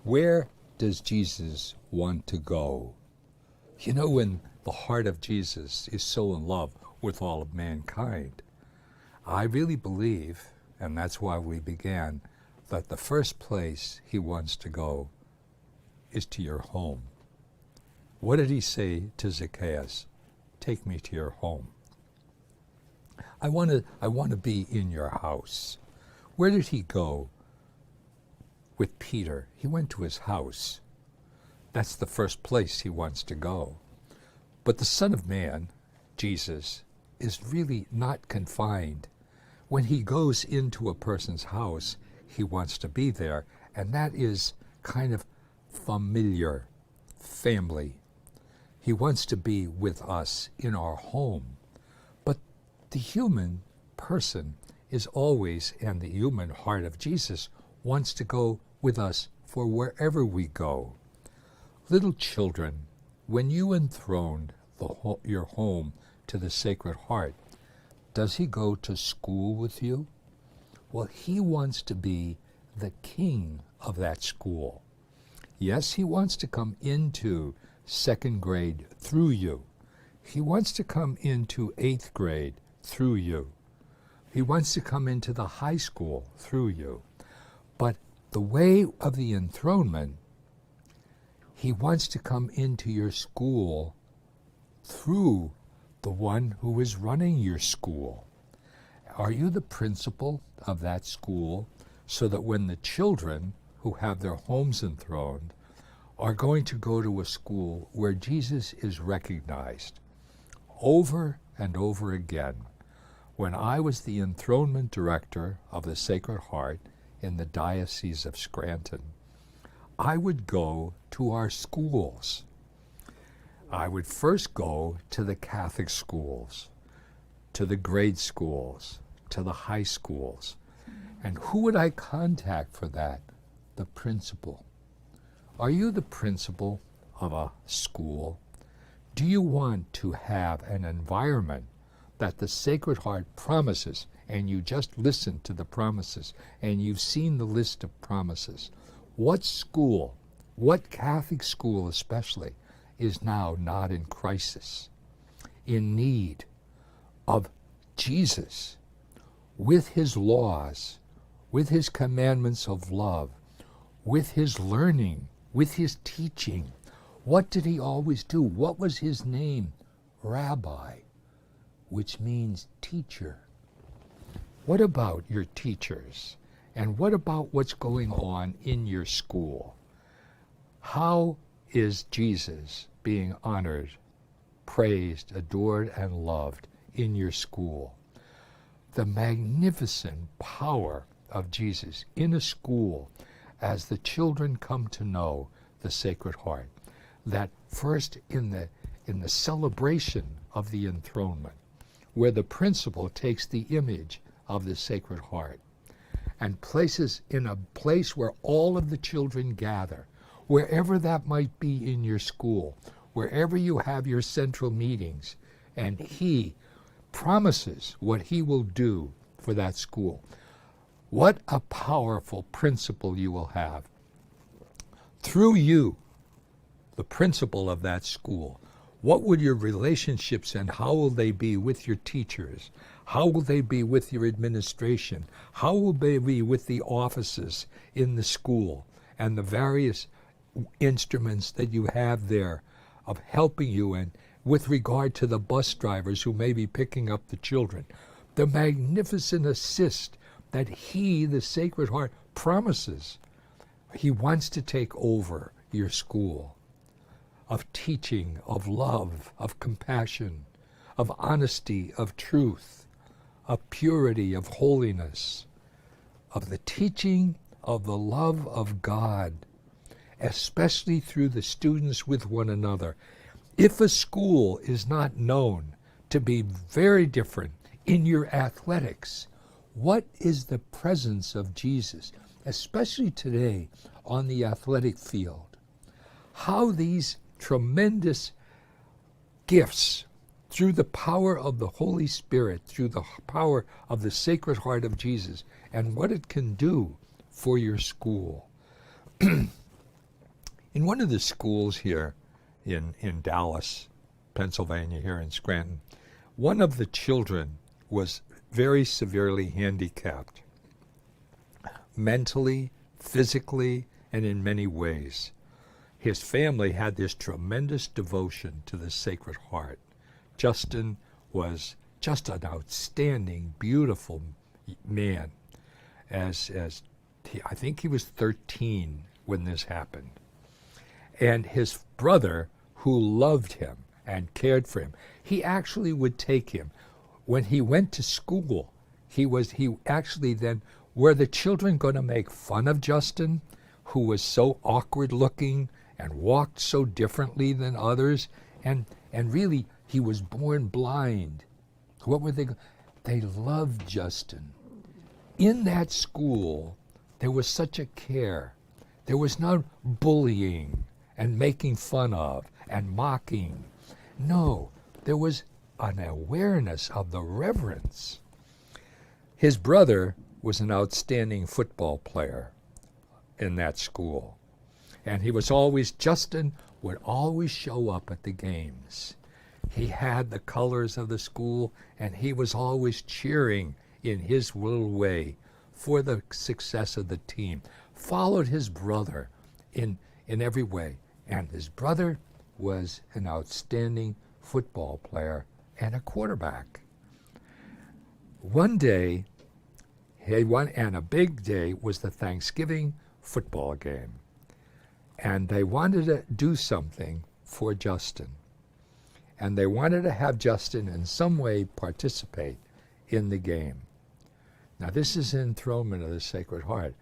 Where does Jesus want to go? You know, when the heart of Jesus is so in love with all of mankind, I really believe, and that's why we began, that the first place he wants to go is to your home. What did he say to Zacchaeus? Take me to your home. I want to be in your house. Where did he go with Peter? He went to his house. That's the first place he wants to go. But the Son of Man, Jesus, is really not confined. When he goes into a person's house, he wants to be there, and that is kind of familiar, family. He wants to be with us in our home. But the human person is always, and the human heart of Jesus wants to go with us for wherever we go. Little children, when you enthroned your home to the Sacred Heart, does he go to school with you? Well, he wants to be the king of that school. Yes, he wants to come into second grade through you. He wants to come into 8th grade through you. He wants to come into the high school through you. But the way of the enthronement, he wants to come into your school through the one who is running your school. Are you the principal of that school, so that when the children who have their homes enthroned are going to go to a school where Jesus is recognized? Over and over again, when I was the enthronement director of the Sacred Heart in the Diocese of Scranton, I would go to our schools. I would first go to the Catholic schools, to the grade schools, to the high schools. And who would I contact for that? The principal. Are you the principal of a school? Do you want to have an environment that the Sacred Heart promises, and you just listen to the promises, and you've seen the list of promises? What school, what Catholic school especially, is now not in crisis, in need of Jesus, with his laws, with his commandments of love, with his learning, with his teaching? What did he always do? What was his name? Rabbi, which means teacher. What about your teachers? And what about what's going on in your school? How is Jesus being honored, praised, adored, and loved in your school? The magnificent power of Jesus in a school as the children come to know the Sacred Heart. That first in the celebration of the enthronement, where the principal takes the image of the Sacred Heart and places in a place where all of the children gather, wherever that might be in your school, wherever you have your central meetings, and he promises what he will do for that school. What a powerful principle you will have. Through you, the principal of that school, what would your relationships and how will they be with your teachers? How will they be with your administration? How will they be with the offices in the school and the various instruments that you have there of helping you, and with regard to the bus drivers who may be picking up the children? The magnificent assist that he, the Sacred Heart, promises. He wants to take over your school of teaching, of love, of compassion, of honesty, of truth, of purity, of holiness, of the teaching of the love of God, especially through the students with one another. If a school is not known to be very different in your athletics, what is the presence of Jesus, especially today on the athletic field? How these tremendous gifts, through the power of the Holy Spirit, through the power of the Sacred Heart of Jesus, and what it can do for your school. In one of the schools here in Dallas, Pennsylvania, here in Scranton, one of the children was very severely handicapped, mentally, physically, and in many ways. His family had this tremendous devotion to the Sacred Heart. Justin was just an outstanding, beautiful man. I think he was 13 when this happened. And his brother, who loved him and cared for him, he actually would take him. When he went to school, he actually then, were the children going to make fun of Justin, who was so awkward looking and walked so differently than others? And really, he was born blind. What were they? They loved Justin. In that school, there was such a care. There was no bullying and making fun of and mocking. No, there was an awareness of the reverence. His brother was an outstanding football player in that school. And Justin would always show up at the games. He had the colors of the school, and he was always cheering in his little way for the success of the team. Followed his brother in every way. And his brother was an outstanding football player and a quarterback. One day, and a big day, was the Thanksgiving football game. And they wanted to do something for Justin. And they wanted to have Justin in some way participate in the game. Now, this is enthronement of the Sacred Heart,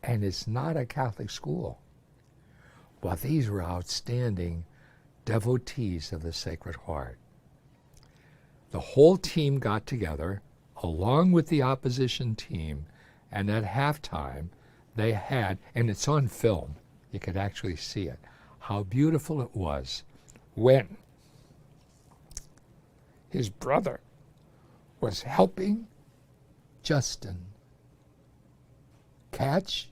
and it's not a Catholic school. But these were outstanding devotees of the Sacred Heart. The whole team got together, along with the opposition team, and at halftime, they had, and it's on film, you could actually see it, how beautiful it was when his brother was helping Justin catch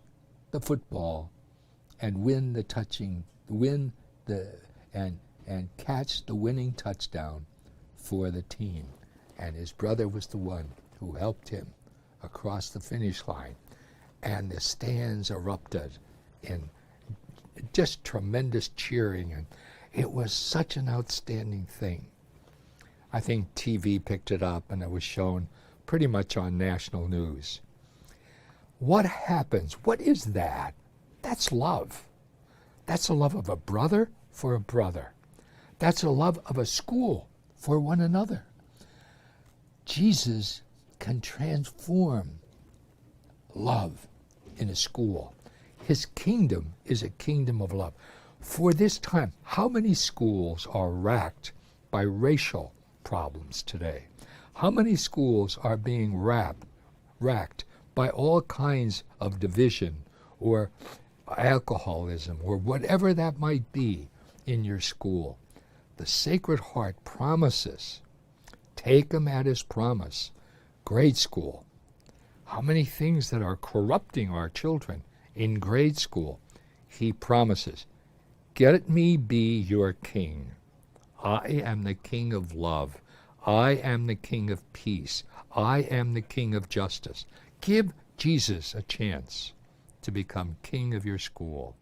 the football and catch the winning touchdown for the team. And his brother was the one who helped him across the finish line. And the stands erupted in just tremendous cheering, and it was such an outstanding thing. I think TV picked it up, and it was shown pretty much on national news. What happens? What is that? That's love. That's the love of a brother for a brother. That's the love of a school for one another. Jesus can transform love in a school. His kingdom is a kingdom of love. For this time, how many schools are racked by racial problems today? How many schools are being racked by all kinds of division or alcoholism or whatever that might be in your school? The Sacred Heart promises, take him at his promise. Grade school. How many things that are corrupting our children in grade school? He promises, get me be your king. I am the king of love. I am the king of peace. I am the king of justice. Give Jesus a chance to become king of your school.